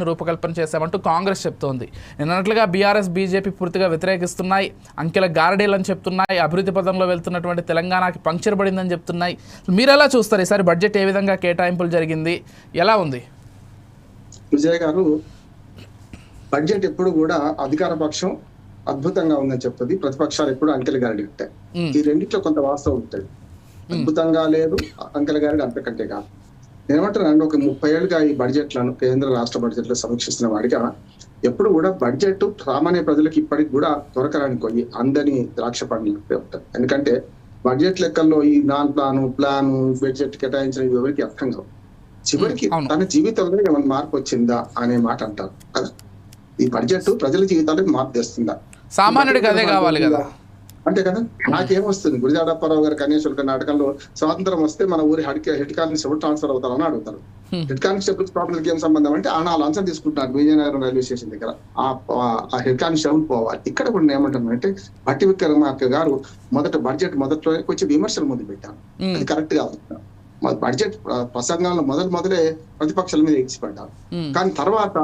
రూపకల్పన చేశామంటూ కాంగ్రెస్ చెప్తోంది. నిన్నట్లుగా BRS BJP పూర్తిగా వ్యతిరేకిస్తున్నాయి, అంకెల గారడీలని చెప్తున్నాయి, అభివృద్ధి పదంలో వెళ్తున్నటువంటి తెలంగాణకి పంక్చర్ పడిందని చెప్తున్నాయి. మీరు ఎలా చూస్తారు ఈసారి బడ్జెట్ ఏ విధంగా కేటాయింపులు జరిగింది, ఎలా ఉంది? విజయ్ గారు, బడ్జెట్ ఎప్పుడు కూడా అధికార పక్షం అద్భుతంగా ఉందని చెప్తుంది, ప్రతిపక్షాలు ఎప్పుడు అంకెల గారడి ఉంటాయి. ఈ రెండిట్లో కొంత వాస్తవం ఉంటుంది. అద్భుతంగా లేదు, అంకెల గారడి అంతకంటే కాదు. నేనేమంటున్నాను, ఒక 30 ఏళ్ళుగా ఈ బడ్జెట్లను కేంద్ర రాష్ట్ర బడ్జెట్లు సమీక్షిస్తున్న వాడిగా ఎప్పుడు కూడా బడ్జెట్ సామాన్య ప్రజలకు ఇప్పటికి కూడా దొరకరాని కొన్ని అందని ద్రాక్ష పండ్లు ఉంటాయి. ఎందుకంటే బడ్జెట్ లెక్కల్లో ఈ ప్లాను బడ్జెట్ కేటాయించిన ఎవరికి అర్థం కావు. చివరికి తన జీవితంలో ఏమైనా మార్పు వచ్చిందా అనే మాట అంటారు కదా. ఈ బడ్జెట్ ప్రజల జీవితాలకు మార్పు తెస్తుందా? సామాన్యుడికి అదే కావాలి కదా, అంతే కదా. నాకేమొస్తుంది, గురిజాడ అప్పారావు గారి కన్యాశుల్క నాటకంలో స్వాతంత్రం వస్తే మన ఊరి హెడ్ కానిస్టేబుల్ ట్రాన్స్ఫర్ అవుతారని అడుగుతారు. హెడ్ కానిస్టేబుల్ ప్రాబ్లంకి ఏం సంబంధం అంటే ఆ 4 లంచం తీసుకుంటున్నారు విజయనగరం రైల్వే స్టేషన్ దగ్గర, ఆ హెడ్ కానిస్టేబుల్ పోవాలి. ఇక్కడ కూడా ఏమంటున్నాను అంటే భట్టి విక్రమార్క గారు బడ్జెట్ మొదట్లో కొంచెం విమర్శలు మొదలు పెట్టారు. అది కరెక్ట్ గా అవుతుంది. బడ్జెట్ ప్రసంగాలను మొదలే ప్రతిపక్షాల మీద ఎగిసిపడ్డారు. కానీ తర్వాత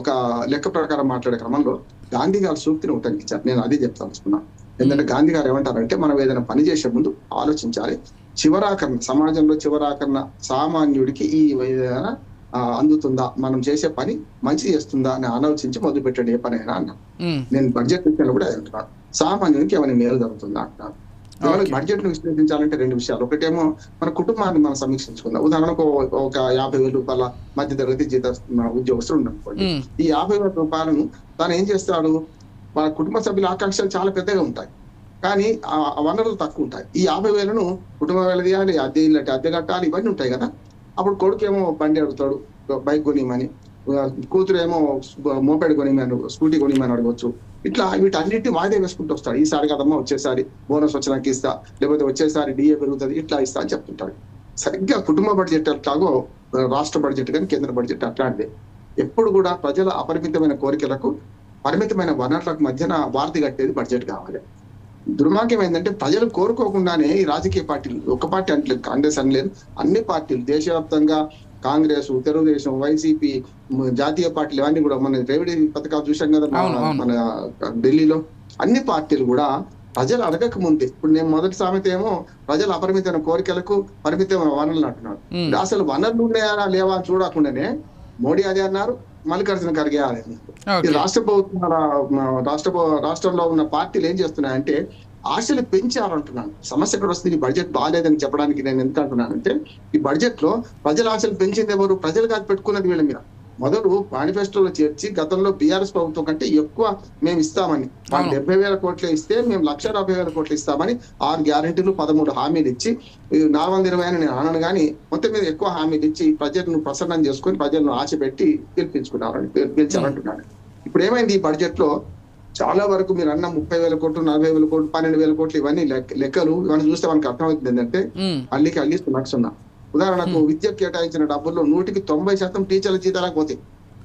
ఒక లెక్క ప్రకారం మాట్లాడే క్రమంలో గాంధీ గారి సూక్తిని ఉటంకించారు. నేను అదే చెప్తాను. ఎందుకంటే గాంధీ గారు ఏమంటారంటే, మనం ఏదైనా పని చేసే ముందు ఆలోచించాలి, సమాజంలో చివరాకరణ సామాన్యుడికి ఈ ఏదైనా అందుతుందా, మనం చేసే పని మంచి చేస్తుందా అని ఆలోచించి మొదలు పెట్టాడు ఏ పనైనా అన్నాను. నేను బడ్జెట్ విషయంలో కూడా అదే అంటున్నాను, సామాన్యునికి ఏమైనా మేలు జరుగుతుందా అంటున్నాను. బడ్జెట్ ను విశ్లేషించాలంటే 2 విషయాలు. ఒకటేమో మన కుటుంబాన్ని మనం సమీక్షించుకుందాం. ఉదాహరణకు ఒక 50,000 రూపాయల మధ్య తరగతి ఉద్యోగస్తులు ఉండనుకోండి. ఈ 50,000 రూపాయలను తాను ఏం చేస్తాడు, వాళ్ళ కుటుంబ సభ్యుల ఆకాంక్షలు చాలా పెద్దగా ఉంటాయి, కానీ ఆ వనరులు తక్కువ ఉంటాయి. ఈ 50,000ను కుటుంబం వెళ్ళదీయాలి, అద్దె కట్టాలి, ఇవన్నీ ఉంటాయి కదా. అప్పుడు కొడుకు ఏమో బండి అడుగుతాడు, బైక్ కొనిమని, కూతురు ఏమో మోపెడ్ కొనిమని, స్కూటీ కొనిమని అడగవచ్చు. ఇట్లా వీటన్నిటిని వాయిదా వేసుకుంటూ వస్తాడు. ఈసారి కదమ్మా, వచ్చేసారి బోనస్ వచ్చినాక ఇస్తా, లేకపోతే వచ్చేసారి డిఏ పెరుగుతుంది, ఇట్లా ఇస్తా అని చెప్తుంటాడు. సరిగ్గా కుటుంబ బడ్జెట్ ఎట్లాగో రాష్ట్ర బడ్జెట్ కానీ కేంద్ర బడ్జెట్ అట్లాంటిదే. ఎప్పుడు కూడా ప్రజల అపరిమితమైన కోరికలకు పరిమితమైన వనరులకు మధ్యన వారధి కట్టేది బడ్జెట్ కావాలి. దుర్మార్గం ఏంటంటే, ప్రజలు కోరుకోకుండానే ఈ రాజకీయ పార్టీలు, ఒక పార్టీ అంటే కాంగ్రెస్ అని లేదు, అన్ని పార్టీలు దేశవ్యాప్తంగా కాంగ్రెస్, తెలుగుదేశం, వైసీపీ, జాతీయ పార్టీలు ఇవన్నీ కూడా మన రెవెన్యూ పథకాలు చూసాం కదా మన ఢిల్లీలో. అన్ని పార్టీలు కూడా ప్రజలు అడగక ముందే, ఇప్పుడు నేను మొదటి సామెత ఏమో ప్రజల అపరిమితమైన కోరికలకు పరిమితమైన వనరులు అంటున్నాడు. అసలు వనరులు ఉన్నాయా లేవా అని చూడకుండానే మోడీ అదే అన్నారు, మల్లికార్జున ఖర్గే అదే అన్నారు. ఈ రాష్ట్రంలో ఉన్న పార్టీలు ఏం చేస్తున్నాయంటే ఆశలు పెంచారంటున్నాను. సమస్య ఎక్కడ వస్తుంది, ఈ బడ్జెట్ బాగాలేదని చెప్పడానికి నేను ఎందుకు అంటున్నానంటే, ఈ బడ్జెట్ లో ప్రజల ఆశలు పెంచింది ఎవరు? ప్రజలు కాదు పెట్టుకున్నది వీళ్ళ మీద. మొదలు మేనిఫెస్టోలో చేర్చి గతంలో బీఆర్ఎస్ ప్రభుత్వం కంటే ఎక్కువ మేము ఇస్తామని, 70,000 కోట్లు ఇస్తే మేము 1,40,000 కోట్లు ఇస్తామని 6 గ్యారెంటీలు 13 హామీలు ఇచ్చి, 420 అని నేను అనను కానీ మొత్తం మీద ఎక్కువ హామీలు ఇచ్చి ప్రజలను ప్రసన్నం చేసుకొని ప్రజలను ఆశ పెట్టి గెలిచారంటున్నాను. ఇప్పుడు ఏమైంది, ఈ బడ్జెట్ లో చాలా వరకు మీరు అన్న 30,000 కోట్లు, 40,000 కోట్లు, 12,000 కోట్లు ఇవన్నీ లెక్కలు ఇవన్నీ చూస్తే మనకు అర్థమవుతుంది ఏంటంటే అల్లికి నడుస్తున్నా. ఉదాహరణకు విద్యకు కేటాయించిన డబ్బుల్లో 100% టీచర్ల జీతాలకు పోతాయి.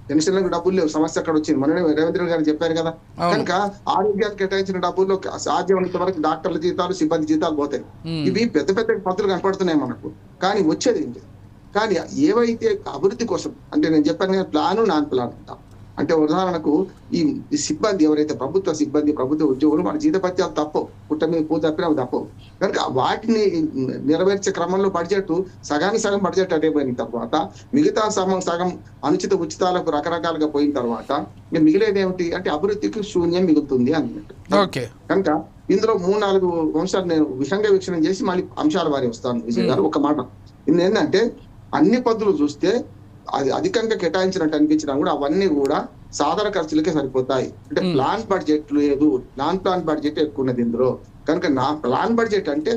పెన్షన్లకు డబ్బులు లేవు, సమస్య అక్కడ వచ్చింది. మొన్న రేవంత్ రెడ్డి గారు చెప్పారు కదా. కనుక ఆరోగ్యానికి కేటాయించిన డబ్బుల్లో సాధ్యమైనంత వరకు డాక్టర్ల జీతాలు, సిబ్బంది జీతాలు పోతాయి. ఇవి పెద్ద పెద్ద పద్ధతులు కనపడుతున్నాయి మనకు, కానీ వచ్చేది ఏంటి? కానీ ఏవైతే అభివృద్ధి కోసం అంటే నేను చెప్పాను ప్లాను నాన్ ప్లాన్ అంటాం. అంటే ఉదాహరణకు ఈ సిబ్బంది ఎవరైతే ప్రభుత్వ సిబ్బంది, ప్రభుత్వ ఉద్యోగులు, మన జీతపత్యాలు తప్పవు, పుట్ట మీద పూ తప్పినా అవి తప్పవు. కనుక వాటిని నెరవేర్చే క్రమంలో బడ్జెట్ సగానికి సగం బడ్జెట్ అటైపోయిన తర్వాత మిగతా సగం అనుచిత ఉచితాలకు రకరకాలుగా పోయిన తర్వాత మిగిలేది ఏమిటి అంటే అభివృద్ధికి శూన్యం మిగులుతుంది అన్నట్టు. కనుక ఇందులో 3-4 అంశాలు నేను విషంగా వీక్షణం చేసి మళ్ళీ అంశాల వారి వస్తాను. విజయ్ గారు, ఒక మాట ఏంటంటే, అన్ని పద్ధతులు చూస్తే అది అధికంగా కేటాయించినట్టు అనిపించినా కూడా అవన్నీ కూడా సాధారణ ఖర్చులకే సరిపోతాయి. అంటే ప్లాన్ బడ్జెట్ లేదు, నాన్ ప్లాన్ బడ్జెట్ ఎక్కువ ఉన్నది ఇందులో. కనుక ప్లాన్ బడ్జెట్ అంటే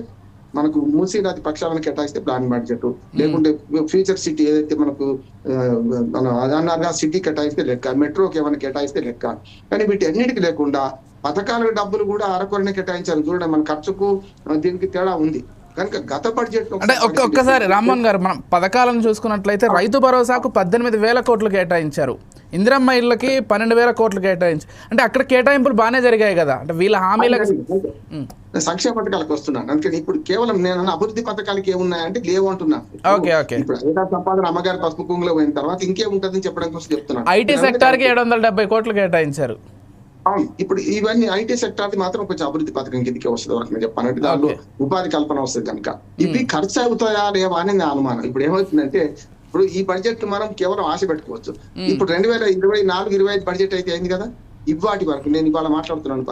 మనకు మూసీ నది ప్రక్షాళన కేటాయిస్తే ప్లాన్ బడ్జెట్, లేకుంటే ఫ్యూచర్ సిటీ ఏదైతే మనకు అదనంగా సిటీ కేటాయిస్తే లెక్క, మెట్రోకి ఏమైనా కేటాయిస్తే లెక్క. కానీ వీటి అన్నిటికీ లేకుండా పథకాల డబ్బులు కూడా అరకొరనే కేటాయించారు. చూడండి, మన ఖర్చుకు దీనికి తేడా ఉంది. కనుక గత బడ్జెట్ అంటే ఒక్కసారి రామ్మోహన్ గారు మనం పథకాలను చూసుకున్నట్లయితే రైతు భరోసాకు 18,000 కోట్లు కేటాయించారు. ఇందిరమ్మ ఇళ్ళకి 12,000 కోట్లు కేటాయించి అంటే అక్కడ కేటాయింపులు బాగానే జరిగాయి కదా, అంటే వీళ్ళ హామీలకు సంక్షేమ పథకాలకు వస్తున్నాను. అందుకని ఇప్పుడు కేవలం నేను అభివృద్ధి పథకాలకి ఏమున్నాయంటే లేవు అంటున్నా. ఓకే ఓకే ఇప్పుడు ఏదా సంపాదన అమ్మగారి పసుపు కుంగులో పోయిన తర్వాత ఇంకేముంటుందని చెప్పడం కోసం చెప్తున్నాను. ఐటీ సెక్టార్కి 770 కోట్లు కేటాయించారు. అవును, ఇప్పుడు ఇవన్నీ ఐటీ సెక్టార్ మాత్రం కొంచెం అభివృద్ధి పథకం కిందకి వస్తుంది వరకు నేను చెప్పానంటే దానిలో ఉపాధి కల్పన వస్తుంది కనుక ఇవి ఖర్చు అవుతాయా లేవా అని నా అనుమానం. ఇప్పుడు ఏమవుతుందంటే ఇప్పుడు ఈ బడ్జెట్ మనం కేవలం ఆశ పెట్టుకోవచ్చు. ఇప్పుడు 2024-25 బడ్జెట్ అయితే అయింది కదా, ఇవాటి వరకు నేను ఇవాళ మాట్లాడుతున్నాను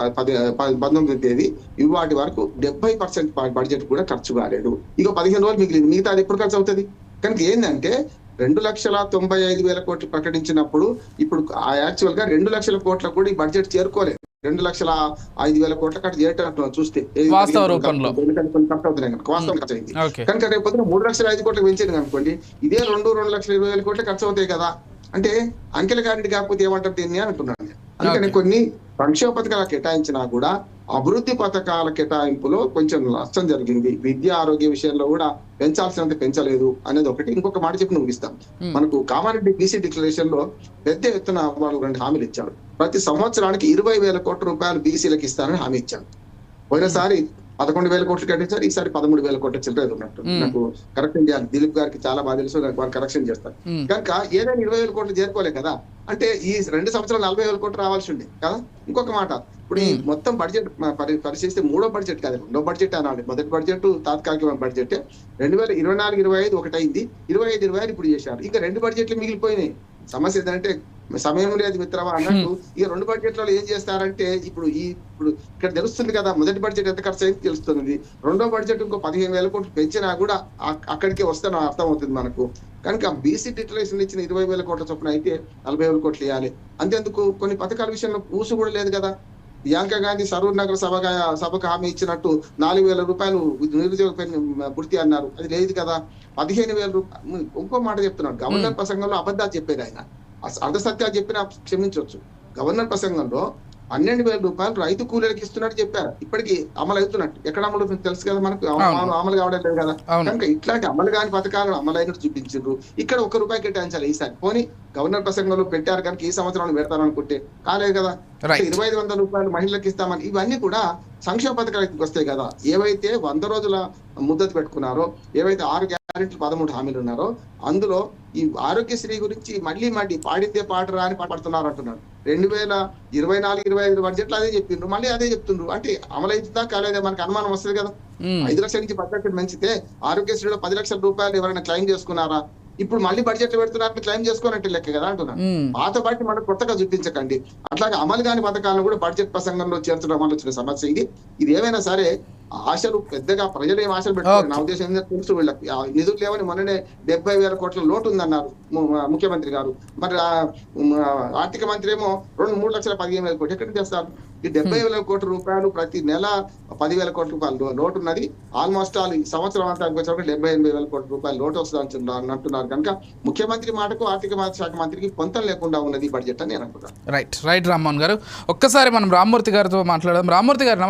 19వ తేదీ, ఇవాటి వరకు 70% బడ్జెట్ కూడా ఖర్చు కాలేదు. ఇక 15 రోజులు మిగిలింది, మిగతా అది ఎప్పుడు ఖర్చు అవుతుంది? కనుక ఏంటంటే 2,95,000 కోట్లు ప్రకటించినప్పుడు ఇప్పుడు యాక్చువల్ గా 2 లక్షల కోట్లకు కూడా ఈ బడ్జెట్ చేరుకోలేదు. 2,05,000 కోట్ల ఖర్చు చేయటం చూస్తే వాస్తవ రూపంలో ఖర్చు అవుతున్నాయి కనుక వాస్తవం ఖర్చు అయింది కనుక రేపు 3,05,000 కోట్లకు పెంచింది అనుకోండి, ఇదే 2,20,000 కోట్లు ఖర్చు అవుతాయి కదా. అంటే అంకెల గారిని కాకపోతే ఏమంటారు దీన్ని అంటున్నాను. అందుకని కొన్ని సంక్షేమ పథకాలు కేటాయించినా కూడా అభివృద్ధి పథకాల కేటాయింపులో కొంచెం నష్టం జరిగింది. విద్య ఆరోగ్య విషయంలో కూడా పెంచాల్సినంత పెంచలేదు అనేది ఒకటి. ఇంకొక మాట చెప్పి ముగిస్తాం. మనకు కామారెడ్డి బీసీ డిక్లరేషన్ లో పెద్ద ఎత్తున వాళ్ళు 2 హామీలు ఇచ్చాడు. ప్రతి సంవత్సరానికి 20,000 కోట్ల రూపాయలు బీసీలకు ఇస్తారని హామీ ఇచ్చాడు. పోయినసారి 11,000 కోట్లు కట్టించారు, ఈసారి 13,000 కోట్ల చిల్లర ఉన్నట్టు. నాకు కరెక్షన్ చేయాలి, దిలీప్ గారికి చాలా బాగా తెలుసు, వారు కరెక్షన్ చేస్తారు. కనుక ఏదైనా 20,000 కోట్లు చేరుకోలే కదా, అంటే ఈ 2 సంవత్సరాలు 40,000 కోట్లు రావాల్సి ఉండే కదా. ఇంకొక మాట, ఇప్పుడు ఈ మొత్తం బడ్జెట్ పరిశీలిస్తే 3వ బడ్జెట్ కాదు, 2వ బడ్జెట్ అనాలి. మొదటి బడ్జెట్ తాత్కాలిక బడ్జెట్ 2024-25 ఒకటి అయింది, 25-26 ఇప్పుడు చేశారు. ఇంకా 2 బడ్జెట్లు మిగిలిపోయినాయి. సమస్య ఏంటంటే సమయం లేదు మిత్రమా అన్నట్టు ఈ 2 బడ్జెట్లలో ఏం చేస్తారంటే ఇప్పుడు ఇక్కడ తెలుస్తుంది కదా, మొదటి బడ్జెట్ ఎంత ఖర్చు అయింది తెలుస్తుంది. 2వ బడ్జెట్ ఇంకో 15,000 కోట్లు పెంచినా కూడా అక్కడికే వస్తాను అర్థం అవుతుంది మనకు. కనుక బీసీ డిక్లరేషన్ ఇచ్చిన 20,000 కోట్ల చొప్పున అయితే 40,000 కోట్లు ఇవ్వాలి. అంతేందుకు కొన్ని పథకాల విషయంలో ఊసు కూడా లేదు కదా. ప్రియాంక గాంధీ సరూర్ నగర్ సభకు హామీ ఇచ్చినట్టు 4,000 రూపాయలు నిరుద్యోగ పూర్తి అన్నారు, అది లేదు కదా. 15,000 రూపాయలు. ఇంకో మాట చెప్తున్నాడు, గవర్నర్ ప్రసంగంలో అబద్ధాలు చెప్పేది ఆయన, అర్ధ సత్యాలు చెప్పినా క్షమించవచ్చు. గవర్నర్ ప్రసంగంలో 12,000 రూపాయలు రైతు కూలీలకు ఇస్తున్నట్టు చెప్పారు. ఇప్పటికీ అమలు అవుతున్నట్టు ఎక్కడ అమలు అవుతుంది తెలుసు కదా మనకు, అమలు కావడం లేదు కదా. కనుక ఇట్లాంటి అమలు కాని పథకాలను అమలైనట్టు చూపించారు. ఇక్కడ 1 రూపాయి కేటాయించాలి ఈసారి. పోనీ గవర్నర్ ప్రసంగంలో పెట్టారు కనుక ఈ సంవత్సరం పెడతారనుకుంటే కాలేదు కదా. 2,500 రూపాయలు మహిళలకు ఇస్తామని ఇవన్నీ కూడా సంక్షేమ పథకాలకు వస్తాయి కదా. ఏవైతే 100 రోజుల ముద్దతు పెట్టుకున్నారో, ఏవైతే 6 గ్యారెంటీలు 13 హామీలు ఉన్నారో, అందులో ఈ ఆరోగ్యశ్రీ గురించి మళ్ళీ పాడితే పాటరా అని పడుతున్నారు అంటున్నారు. 2024-25 బడ్జెట్లో అదే చెప్పిండ్రు, మళ్ళీ అదే చెప్తుండ్రు. అంటే అమలైతుందా కాలేదా మనకు అనుమానం వస్తుంది కదా. 5 లక్షల నుంచి 10 లక్షలు పెంచితే ఆరోగ్యశ్రీలో 10 లక్షల రూపాయలు ఎవరైనా క్లెయిమ్ చేసుకున్నారా? ఇప్పుడు మళ్ళీ బడ్జెట్ పెడుతున్నట్టు క్లెయిమ్ చేసుకోనంటే లెక్క కదా అంటున్నాను. పాత బట్టి మనకు కొత్తగా చూపించకండి. అట్లాగే అమలు కాని పథకాలను కూడా బడ్జెట్ ప్రసంగంలో చేర్చడం వల్ల వచ్చిన సమస్య ఇది ఏమైనా సరే ఆశలు పెద్దగా ప్రజలు ఏం ఆశలు పెట్టుకోవాలి. నా ఉద్దేశం ఏంటంటే తెలుసు వీళ్ళకి నిధులు లేవని మొన్ననే 70,000 కోట్ల లోటు ఉందన్నారు ముఖ్యమంత్రి గారు. మరి ఆర్థిక మంత్రి ఏమో 2,3,15,000 కోట్లు ఎక్కడ చేస్తారు? ఈ 70,000 కోట్ల రూపాయలు ప్రతి నెల 10,000 కోట్ల రూపాయలు లోటు ఉన్నది. ఆల్మోస్ట్ ఆల్ ఈ సంవత్సరం అంతా 78,000 కోట్ల రూపాయలు లోటు వస్తుంది అంటున్నారు. కనుక ముఖ్యమంత్రి మాటకు ఆర్థిక శాఖ మంత్రికి పొంతం లేకుండా ఉన్నది బడ్జెట్ అని నేను అనుకుంటాను. రైట్ రామ్మోహన్ గారు, ఒక్కసారి మనం రామ్మూర్తి గారితో మాట్లాడదాం. రామ్మూర్తి గారు